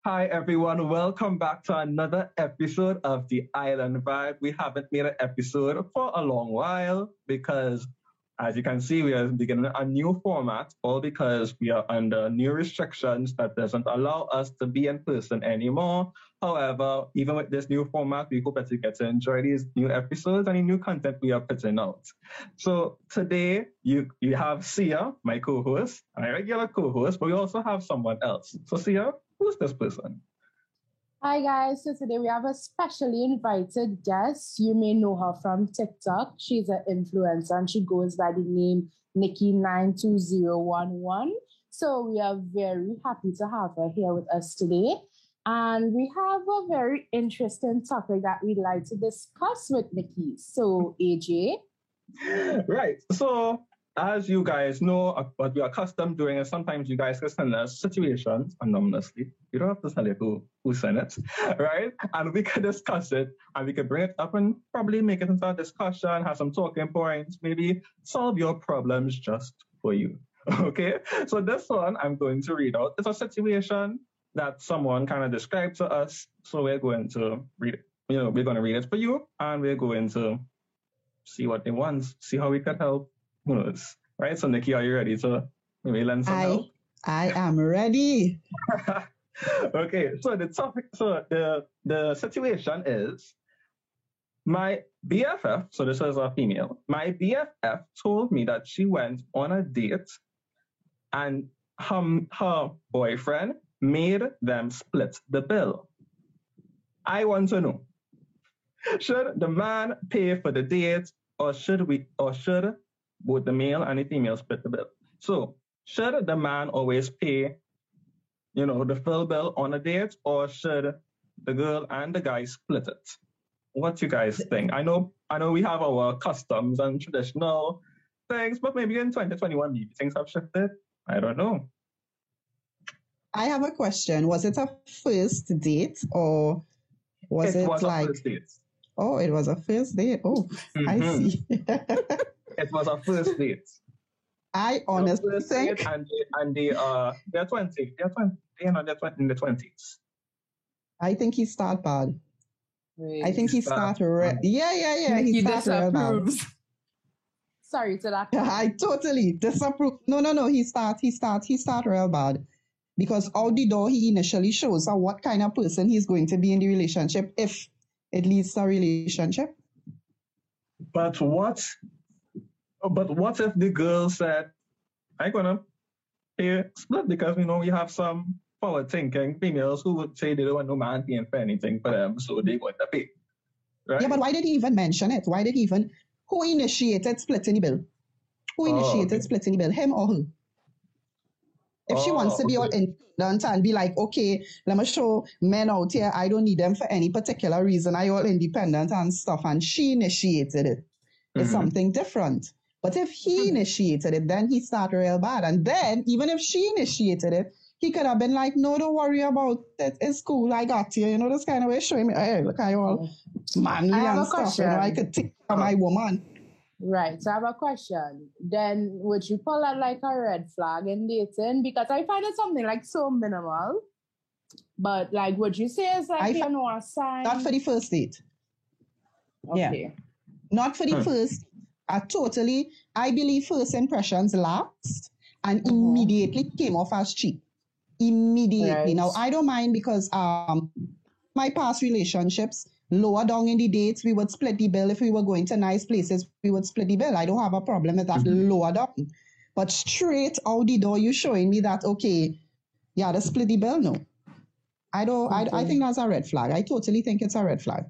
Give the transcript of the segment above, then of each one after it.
Hi everyone, welcome back to another episode of the Island Vibe. We haven't made an episode for a long while because, as you can see, we are beginning a new format, all because we are under new restrictions that doesn't allow us to be in person anymore. However, even with this new format, we hope that you get to enjoy these new episodes and the new content we are putting out. So today you have Sia, my co-host, my regular co-host, but we also have someone else. So Sia, who's this person? Hi guys, so today we have a specially invited guest. You may know her from TikTok. She's an influencer and she goes by the name Nikki92011. So we are very happy to have her here with us today. And we have a very interesting topic that we'd like to discuss with Nikki. So AJ. Right. So as you guys know, what we're accustomed doing is sometimes you guys can send us situations anonymously. You don't have to tell it who sent it, right? And we can discuss it and we can bring it up and probably make it into a discussion, have some talking points, maybe solve your problems just for you. Okay? So this one I'm going to read out. It's a situation that someone kind of described to us. So we're going to read it. We're going to read it for you and we're going to see what they want, see how we can help. Who knows, right? So Nikki, are you ready to maybe lend some help? I am ready. Okay, so the topic, so the situation is my BFF, so this is a female, my BFF told me that she went on a date and her boyfriend made them split the bill. I want to know, should the man pay for the date or should both the male and the female split the bill? So should the man always pay, the full bill on a date, or should the girl and the guy split it? What you guys think? I know we have our customs and traditional things, but maybe in 2021 maybe things have shifted. I don't know. I have a question. Was it a first date or was it like a first date? Oh, it was a first date. Oh, I see. It was a first date. I honestly think, and they're 20. They're 20. They're in the 20s. I think he started bad. Wait, I think he started. Yeah. He started bad. Sorry to that. I totally disapprove. No. He start real bad because out the door he initially shows her what kind of person he's going to be in the relationship if it leads to a relationship. But what if the girl said, I'm gonna pay split because we have some forward thinking females who would say they don't want no man paying for anything for them, so they want to pay. Right? Yeah, but why did he even mention it? Who initiated splitting the bill? Splitting the bill? Him or her? If she wants to be all independent and be like, okay, let me show men out here, I don't need them for any particular reason, I all independent and stuff, and she initiated it. It's something different. But if he initiated it, then he started real bad. And then, even if she initiated it, he could have been like, no, don't worry about it. It's cool. I got you. This kind of way showing me, hey, look, I all manly and stuff. I could take care of my woman. Right. So I have a question. Then would you call that like a red flag in dating? Because I find it something like so minimal. But like, would you say it's like, a sign? Not for the first date. Okay. Yeah. Not for the first. I believe first impressions last and immediately came off as cheap. Immediately. Right. Now, I don't mind because my past relationships, lower down in the dates, we would split the bill. If we were going to nice places, we would split the bill. I don't have a problem with that lower down. But straight out the door, you showing me that, okay, yeah, the split the bill, no. I don't. Okay. I think that's a red flag. I totally think it's a red flag.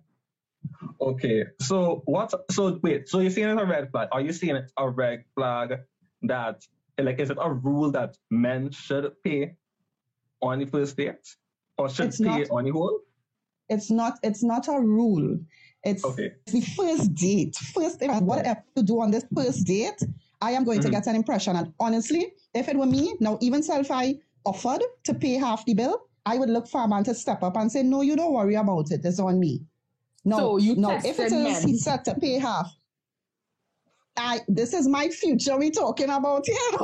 Okay, so wait, so you're saying it's a red flag? Are you saying it's a red flag that, like, is it a rule that men should pay on the first date? Or should pay on the whole? It's not a rule. It's the first date. First thing, whatever to do on this first date, I am going to get an impression. And honestly, if it were me, now even if I offered to pay half the bill, I would look for a man to step up and say, no, you don't worry about it. It's on me. No, if it is he said to pay half, this is my future we talking about here.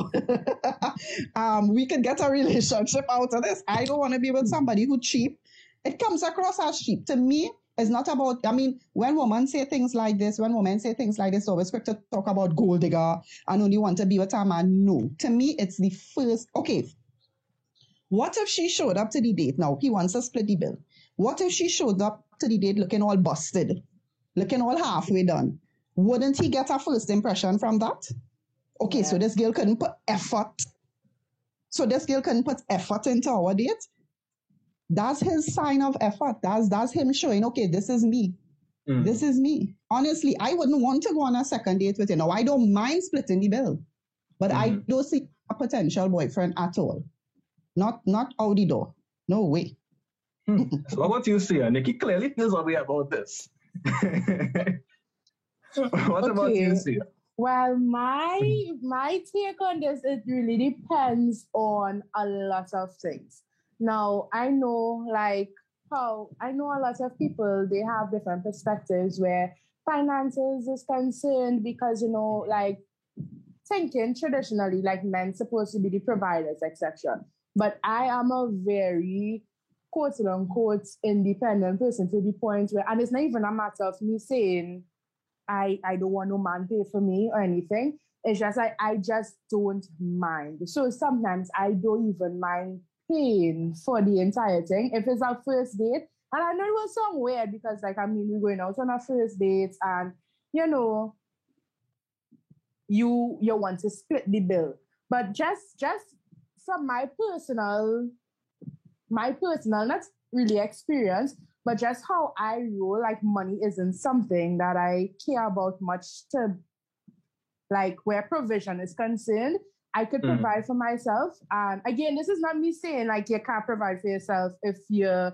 We could get a relationship out of this. I don't want to be with somebody who cheap. It comes across as cheap. To me, it's not about, I mean, when women say things like this, it's always quick to talk about gold digger and only want to be with a man. No. To me, it's the first, okay, what if she showed up to the date? Now, he wants to split the bill. What if she showed up to the date looking all busted, looking all halfway done? Wouldn't he get a first impression from that? Okay, so this girl couldn't put effort. Into our date. That's his sign of effort. That's him showing, okay, this is me. This is me. Honestly, I wouldn't want to go on a second date with you. Now, I don't mind splitting the bill, but I don't see a potential boyfriend at all. Not out the door. No way. So what you say, Nikki clearly feels a way about this. What about you, Sia? Well, my take on this, it really depends on a lot of things. Now, I know a lot of people, they have different perspectives where finances is concerned because, thinking traditionally, like men supposed to be the providers, etc. But I am a very quote unquote independent person to the point where, and it's not even a matter of me saying I don't want no man pay for me or anything. It's just like I just don't mind. So sometimes I don't even mind paying for the entire thing if it's our first date. And I know it was so weird because we're going out on our first date and you want to split the bill. But just from my personal, not really experience, but just how I roll, money isn't something that I care about much to, where provision is concerned. I could provide for myself. And again, this is not me saying, you can't provide for yourself if you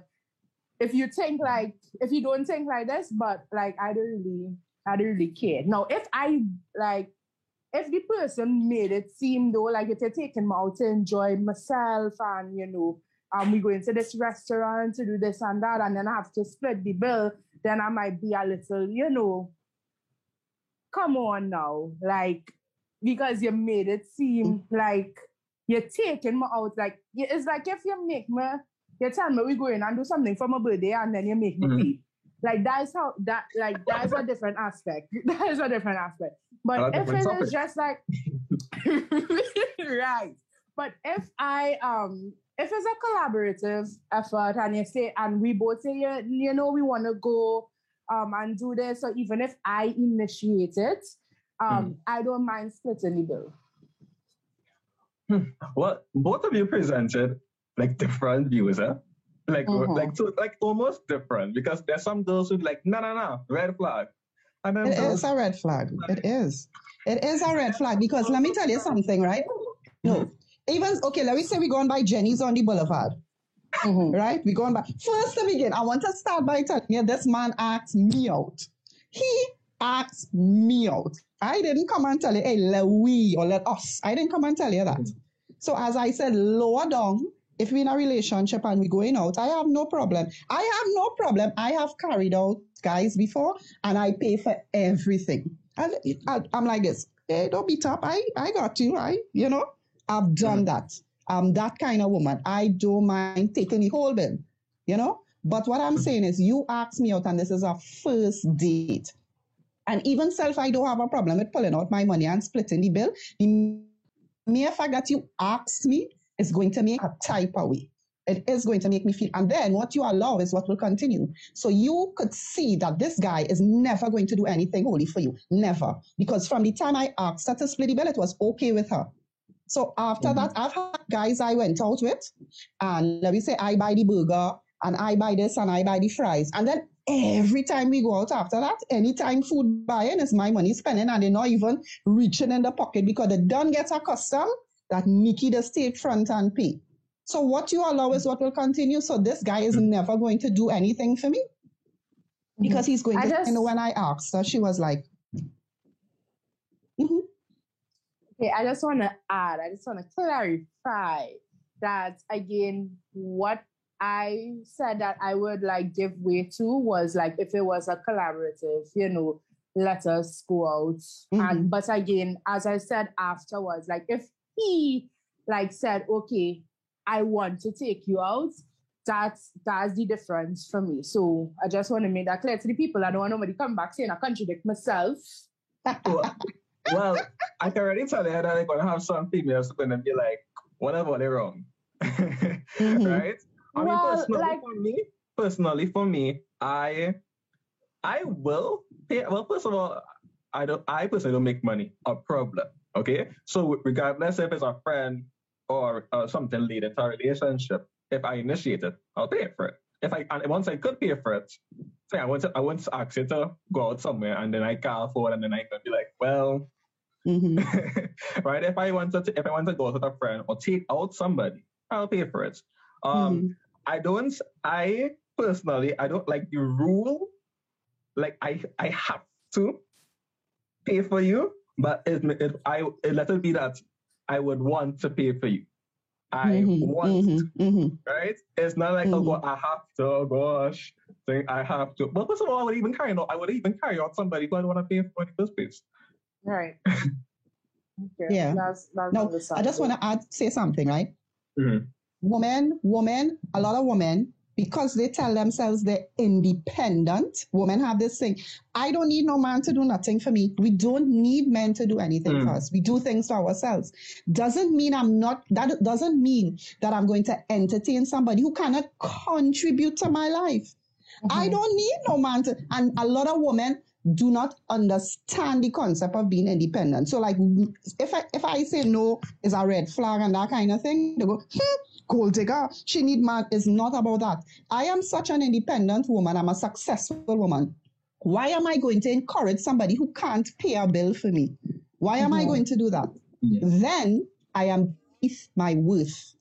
don't think like this, but, I don't really care. Now, if if the person made it seem though, if they're taking me out to enjoy myself and, we go into this restaurant to do this and that, and then I have to split the bill, then I might be a little, come on now. Because you made it seem like you're taking me out. It's like if you make me, you tell me we go in and do something for my birthday and then you make me pay. That's a different aspect. That is a different aspect. But if it is just right. But if if it's a collaborative effort and you say, and we both say, we want to go and do this, or even if I initiate it, I don't mind splitting the bill. Well, both of you presented different views, eh? Almost different, because there's some girls who no, red flag. And then it is a red flag. It is a red flag because let me tell you something, right? No. Even, okay, let me say we're going by Jenny's on the boulevard. Right? We're going by. First to begin, I want to start by telling you this man asked me out. He asked me out. I didn't come and tell you, hey, let we or let us. I didn't come and tell you that. So as I said, lower down, if we're in a relationship and we're going out, I have no problem. I have carried out guys before and I pay for everything. And I'm like this, hey, don't beat up. I got you, I've done that. I'm that kind of woman. I don't mind taking the whole bill, But what I'm saying is you asked me out and this is our first date. And even self, I don't have a problem with pulling out my money and splitting the bill. The mere fact that you asked me is going to make a type away. It is going to make me feel. And then what you allow is what will continue. So you could see that this guy is never going to do anything holy for you. Never. Because from the time I asked her to split the bill, it was okay with her. So after that, I've had guys I went out with, and let me say I buy the burger, and I buy this, and I buy the fries. And then every time we go out after that, anytime food buying is my money spending, and they're not even reaching in the pocket because they don't get accustomed that Nikki the state front and pay. So what you allow is what will continue. So this guy is never going to do anything for me because he's going to, when I asked her, she was like, Okay, I just want to clarify that again, what I said that I would give way to was if it was a collaborative, let us go out. And but again, as I said afterwards, like if he like said, okay, I want to take you out, that's the difference for me. So I just want to make that clear to the people. I don't want nobody come back saying I contradict myself. Well, I can already tell you that I'm going to have some females who are going to be like, whatever, they're wrong. Right? I mean, personally for me, I will pay. Well, first of all, I personally don't make money a problem. Okay? So regardless if it's a friend or something leading to a relationship, if I initiate it, I'll pay for it. Once I could pay for it, say I want to ask you to go out somewhere and then I can't afford and then I can be like, well, right? If I want to go out with a friend or take out somebody, I'll pay for it. I personally don't like the rule, like I have to pay for you, but let it be that I would want to pay for you. I want to, right? It's not like, oh God, I have to, oh gosh, I have to. But first of all, I would even carry out somebody who I don't want to pay for in the first place. Right. Okay. Yeah. That's no, I just want to say something, right? Women, a lot of women, because they tell themselves they're independent, women have this thing. I don't need no man to do nothing for me. We don't need men to do anything for us. We do things for ourselves. That doesn't mean that I'm going to entertain somebody who cannot contribute to my life. I don't need no man to, and a lot of women do not understand the concept of being independent. So like, if I say no is a red flag and that kind of thing, they go, gold digger, she need man. It's not about that. I am such an independent woman. I'm a successful woman. Why am I going to encourage somebody who can't pay a bill for me? Why am I going to do that? Then I am beneath my worth.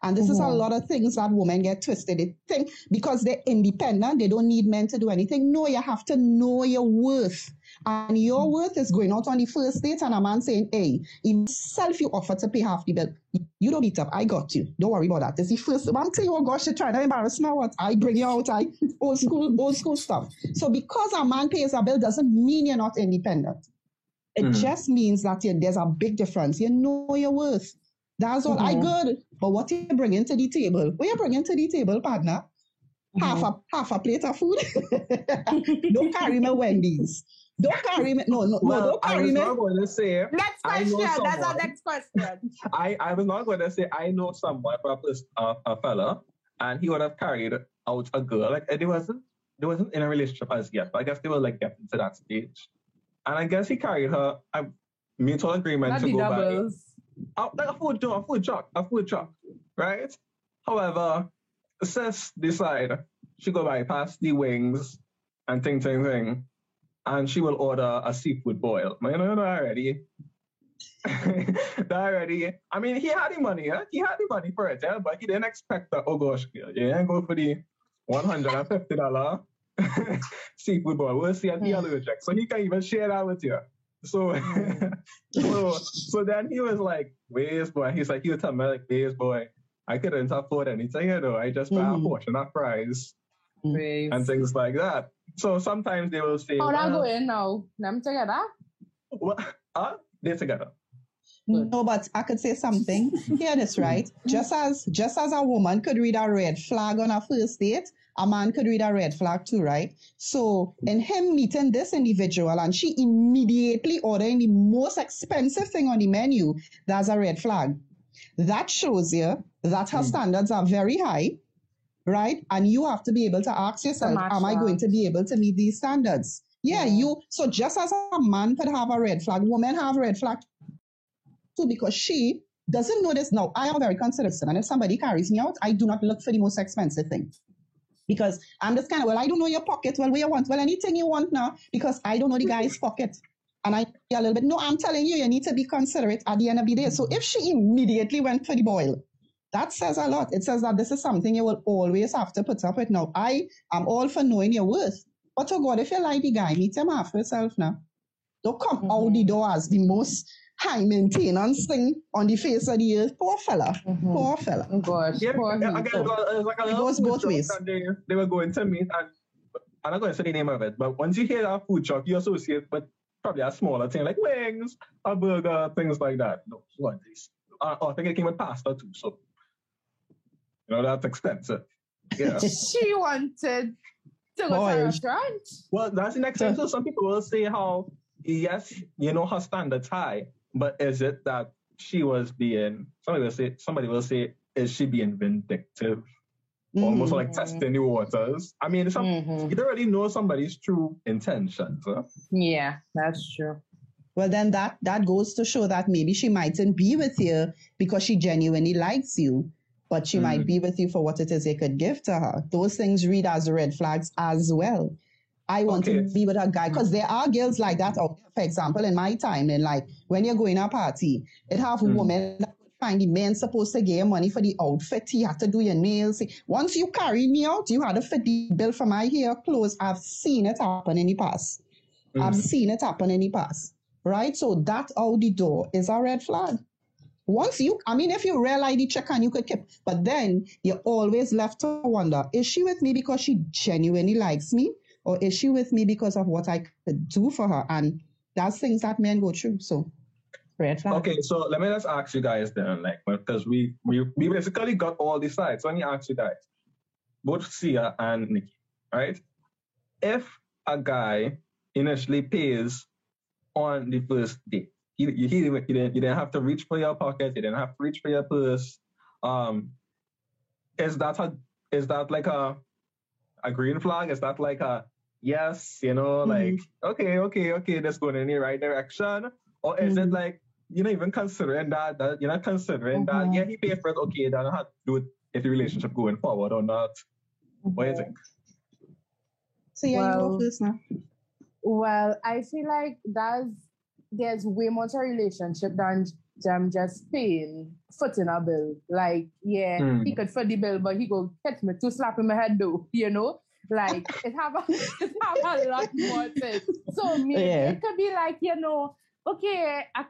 And this is a lot of things that women get twisted. They think because they're independent, they don't need men to do anything. No, you have to know your worth. And your worth is going out on the first date and a man saying, hey, himself you offer to pay half the bill. You don't beat up. I got you. Don't worry about that. This is the first one. I'm saying, oh gosh, you're trying to embarrass me. What? I bring you out. Old school stuff. So because a man pays a bill doesn't mean you're not independent. It just means that there's a big difference. You know your worth. That's all. I good. But what you bringing to the table? What you bringing to the table, partner? Half a plate of food? Don't carry me Wendy's. Don't carry me. No, don't carry me. I was not going to say. Next question. That's our next question. I was not going to say I know someone, a fella, and he would have carried out a girl. Like they wasn't in a relationship as yet, but I guess they were like getting to that stage. And I guess he carried her. Mutual agreement not to go doubles. Like a food truck, right? However, sis decide she go bypass the wings and ting, and she will order a seafood boil. You know already. Already. I mean, he had the money, yeah? He had the money for it, yeah? But he didn't expect that, oh gosh, you ain't go for the $150 seafood boil. We'll see at the allergic. So he can even share that with you. So then he was like, Waze boy. He's like, he would tell me like, Waze boy, I couldn't afford anything, I just buy a portion of fries and things like that. So sometimes they will say, how that going now? Them together? What? They're together. No, but I could say something. Hear this, right? Just as a woman could read a red flag on a first date, a man could read a red flag too, right? So in him meeting this individual and she immediately ordering the most expensive thing on the menu, that's a red flag. That shows you that her standards are very high, right? And you have to be able to ask yourself, am I going to be able to meet these standards? Yeah. So just as a man could have a red flag, women have a red flag too, because she doesn't know this. Now, I am very considerate, and if somebody carries me out, I do not look for the most expensive thing. Because I'm just kind of, I don't know your pocket. Well, what you want? Well, anything you want now, because I don't know the guy's pocket. And I a little bit, no, I'm telling you, you need to be considerate at the end of the day. So if she immediately went for the boil, that says a lot. It says that this is something you will always have to put up with. Now, I am all for knowing your worth. But to God, if you like the guy, meet him half yourself now. Don't come out the door as the most high maintenance thing on the face of the earth. Poor fella. Poor fella. Oh gosh. Yeah, again, it was like a it goes both ways. They were going to meet, I'm not going to say the name of it, but once you hear that food truck, you associate with probably a smaller thing like wings, a burger, things like that. No, one these. I think it came with pasta too, so that's expensive. Yeah. She wanted to go to a restaurant. Well, that's the next thing. So some people will say how, yes, her standards high, but is it that she was being, somebody will say, is she being vindictive? Almost like testing the waters. I mean, you don't really know somebody's true intentions. Huh? Yeah, that's true. Well, then that goes to show that maybe she mightn't be with you because she genuinely likes you, but she might be with you for what it is you could give to her. Those things read as red flags as well. I want to be with a guy because there are girls like that. For example, in my time, and like when you're going to a party, it have a woman that find the man supposed to get money for the outfit. He had to do your nails. Once you carry me out, you had to fit the bill for my hair, clothes. I've seen it happen in the past. I've seen it happen in the past. Right? So that out the door is a red flag. If you real ID check and you could keep, but then you're always left to wonder, is she with me because she genuinely likes me? Or is she with me because of what I could do for her? And that's things that men go through. So, red flag. Okay, so let me just ask you guys then, because we basically got all the sides. So let me ask you guys, both Sia and Nikki, right? If a guy initially pays on the first date, you didn't have to reach for your pocket, you didn't have to reach for your purse. Is that like a green flag? Is that like a yes, like okay, that's going in the right direction? Or is it like you're not even considering that you're not considering that he paid for it, okay, then I have to do it if the relationship going forward or not? What do you think? So you go first now. Well, I feel like there's way more to a relationship than them just paying footing a bill. Like, he could foot the bill, but he go catch me to slap in my head though, Like it have a lot more to it. So maybe it could be like, okay, I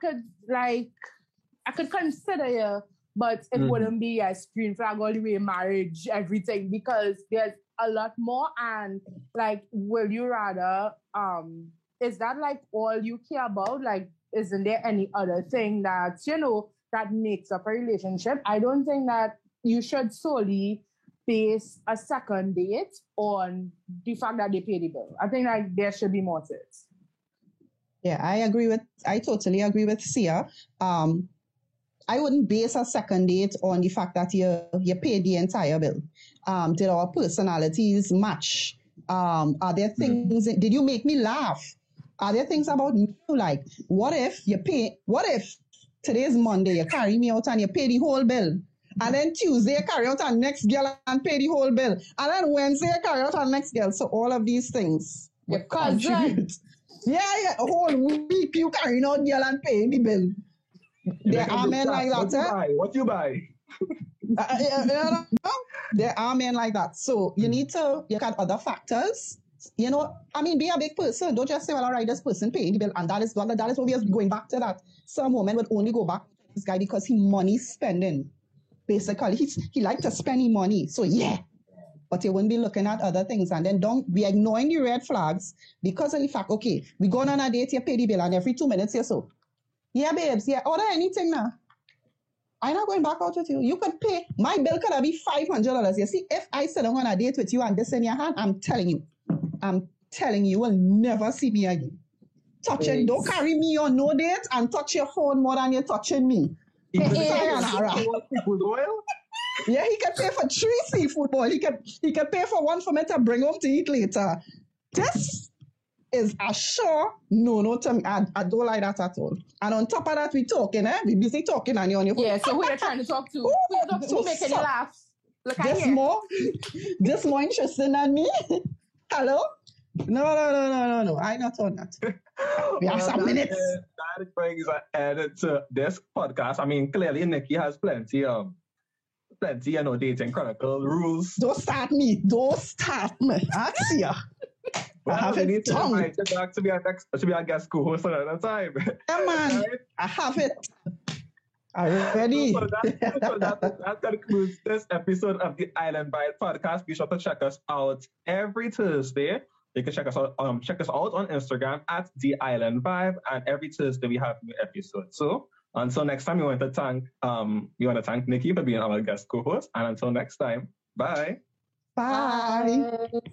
could consider you, but it wouldn't be a screen flag all the way marriage, everything, because there's a lot more. And like, will you rather, is that like all you care about? Like, isn't there any other thing that, that makes up a relationship? I don't think that you should solely base a second date on the fact that they pay the bill. I think like there should be more to it. Yeah, I totally agree with Sia. I wouldn't base a second date on the fact that you pay the entire bill. Did our personalities match? Are there things, did you make me laugh? Are there things about me like, what if today's Monday, you carry me out and you pay the whole bill? And then Tuesday, you carry out our next girl and pay the whole bill. And then Wednesday, you carry out our next girl. So all of these things contribute. Yeah, a whole week you carrying out girl and paying the bill. There are men like that. What you buy? There are men like that. So you need to look at other factors. Be a big person. Don't just say, well, all right, this person paying the bill. And that is what we are going back to that. Some women would only go back to this guy because he money spending. Basically, he likes to spend his money. So, yeah. But you wouldn't be looking at other things. And then don't be ignoring the red flags because of the fact, okay, we going on a date, you pay the bill, and every 2 minutes you're so, yeah, babes, yeah, order anything now. I'm not going back out with you. You could pay. My bill could be $500. You see, if I sit down on a date with you and this in your hand, I'm telling you, you will never see me again. Touching, don't carry me on no date and touch your phone more than you're touching me. Yeah, he can pay for 3 seafood bowl. He can pay for one for me to bring home to eat later. This is a sure no to me. I don't like that at all. And on top of that, we talking, we busy talking and you're on your phone. Yeah, so who are you trying to talk to? Who making you laugh? Look at this more interesting than me. Hello? No. I'm not on that. We have some minutes. That brings an end to this podcast. I mean, clearly Nikki has plenty, dating chronicle rules. Don't start me. That's ya. Well, I have it. To be our guest co-host another time. Yeah, man. Right? I have it. Are you ready? So that concludes this episode of the Island Bite podcast. Be sure to check us out every Thursday You can check us out on Instagram at The Island Vibe, and every Thursday we have new episodes. So until next time, we want to thank Nikki for being our guest co-host, and until next time, bye. Bye. Bye.